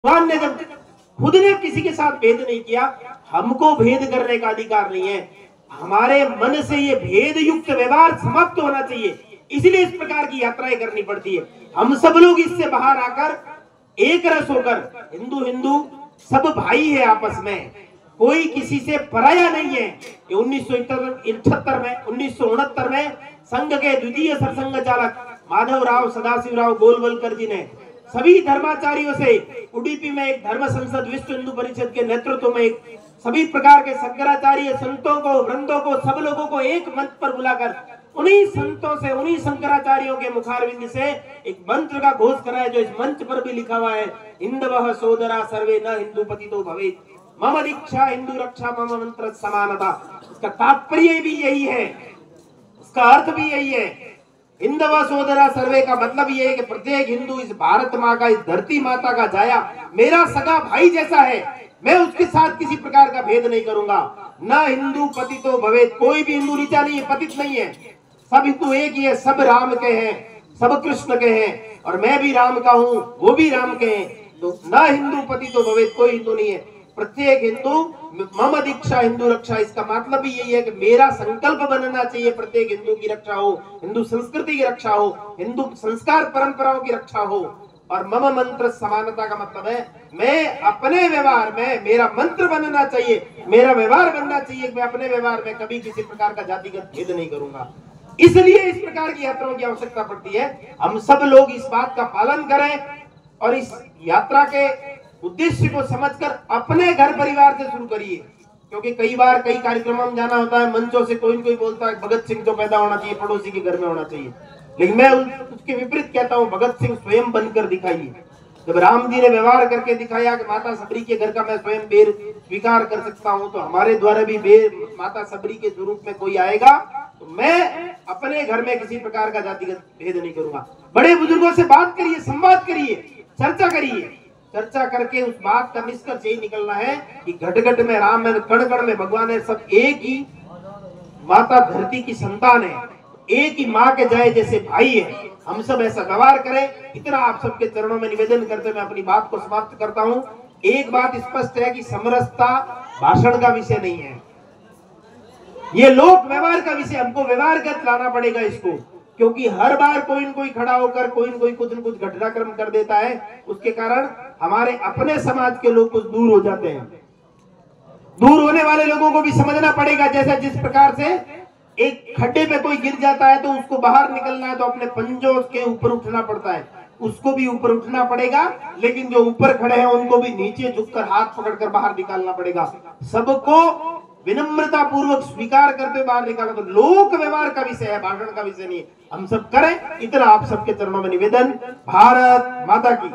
भगवान ने जब खुद ने किसी के साथ भेद नहीं किया, हमको भेद करने का अधिकार नहीं है। हमारे मन से ये भेद युक्त व्यवहार समाप्त होना चाहिए, इसलिए इस प्रकार की यात्राएं करनी पड़ती है। हम सब लोग इससे बाहर आकर एक रस होकर, हिंदू हिंदू सब भाई है आपस में, कोई किसी से पराया नहीं है। ये 1978 में 1969 में संघ के द्वितीय सरसंघ चालक माधवराव सदाशिवराव गोलवलकर जी ने सभी धर्माचार्यों से उडुपी में एक धर्म संसद विश्व हिंदू परिषद के नेतृत्व में सभी प्रकार के शंकराचार्य संतों को, वृंदों को, सब लोगों को एक मंच पर बुलाकर उन्हीं संतों से, उन्हीं शंकराचार्यों के मुखारविंद से एक मंत्र का घोष कराया, जो इस मंच पर भी लिखा हुआ है, हिंदवः सोदरा सर्वे न हिंदू पतितो भवेत्, मम दीक्षा हिंदू रक्षा मम मंत्र समानता। इसका तात्पर्य भी यही है, इसका अर्थ भी यही है। हिंदवा सोदरा सर्वे का मतलब ये है कि प्रत्येक हिंदू इस भारत माँ का, इस धरती माता का जाया मेरा सगा भाई जैसा है। मैं उसके साथ किसी प्रकार का भेद नहीं करूंगा। न हिंदू पतितो भवेत्, कोई भी हिंदू नीचा नहीं है, पतित नहीं है, सब हिंदू एक ही है, सब राम के हैं, सब कृष्ण के हैं, और मैं भी राम का हूँ, वो भी राम के हैं। तो न हिंदू पतितो भवेत्, कोई हिंदू नहीं है, प्रत्येक हिंदू मम दीक्षा हिंदू रक्षा। इसका मतलब भी यही है कि मेरा संकल्प बनना चाहिए, प्रत्येक हिंदू की रक्षा हो, हिंदू संस्कृति की रक्षा हो, हिंदू संस्कार परंपराओं की रक्षा हो। और मम मंत्र समानता का मतलब है मैं अपने व्यवहार में, मेरा मंत्र बनना चाहिए, मेरा व्यवहार बनना चाहिए, मैं अपने व्यवहार में कभी किसी प्रकार का जातिगत भेद नहीं करूंगा। इसलिए इस प्रकार की यात्राओं की आवश्यकता पड़ती है। हम सब लोग इस बात का पालन करें और इस यात्रा के उद्देश्य को समझकर अपने घर परिवार से शुरू करिए, क्योंकि कई बार कई कार्यक्रमों में जाना होता है, मंचों से कोई न कोई बोलता है भगत सिंह तो पैदा होना चाहिए, पड़ोसी के घर में होना चाहिए, लेकिन मैं उसके विपरीत कहता हूँ, भगत सिंह स्वयं बनकर दिखाइए। जब राम जी ने व्यवहार करके दिखाया कि माता सबरी के घर का मैं स्वयं बेर स्वीकार कर सकता हूँ, तो हमारे द्वारा भी बेर माता सबरी के स्वरूप में कोई आएगा तो मैं अपने घर में किसी प्रकार का जातिगत भेद नहीं करूंगा। बड़े बुजुर्गों से बात करिए, संवाद करिए, चर्चा करिए, चर्चा करके उस बात का निष्कर्ष यही निकलना है कि घट घट में राम है, कण कण में भगवान है, सब एक ही माता धरती की संतान है, एक ही माँ के जाए जैसे भाई है। हम सब ऐसा व्यवहार करें, इतना आप सबके चरणों में निवेदन करते मैं अपनी बात को समाप्त करता हूँ। एक बात स्पष्ट है कि समरसता भाषण का विषय नहीं है, ये लोक व्यवहार का विषय, हमको व्यवहारगत लाना पड़ेगा इसको, क्योंकि हर बार कोई न कोई खड़ा होकर कोई न कोई कुछ न कुछ घटनाक्रम कर देता है, उसके कारण हमारे अपने समाज के लोग कुछ दूर हो जाते हैं। दूर होने वाले लोगों को भी समझना पड़ेगा, जैसा जिस प्रकार से एक खड्डे में कोई गिर जाता है तो उसको बाहर निकलना है तो अपने पंजों के ऊपर उठना पड़ता है, उसको भी ऊपर उठना पड़ेगा, लेकिन जो ऊपर खड़े हैं उनको भी नीचे झुककर हाथ पकड़कर बाहर निकालना पड़ेगा। सबको विनम्रता पूर्वक स्वीकार करते बाहर निकालना। तो लोक व्यवहार का विषय है, भाषण का विषय नहीं है। हम सब करें, इतना आप सबके चरणों में निवेदन। भारत माता की।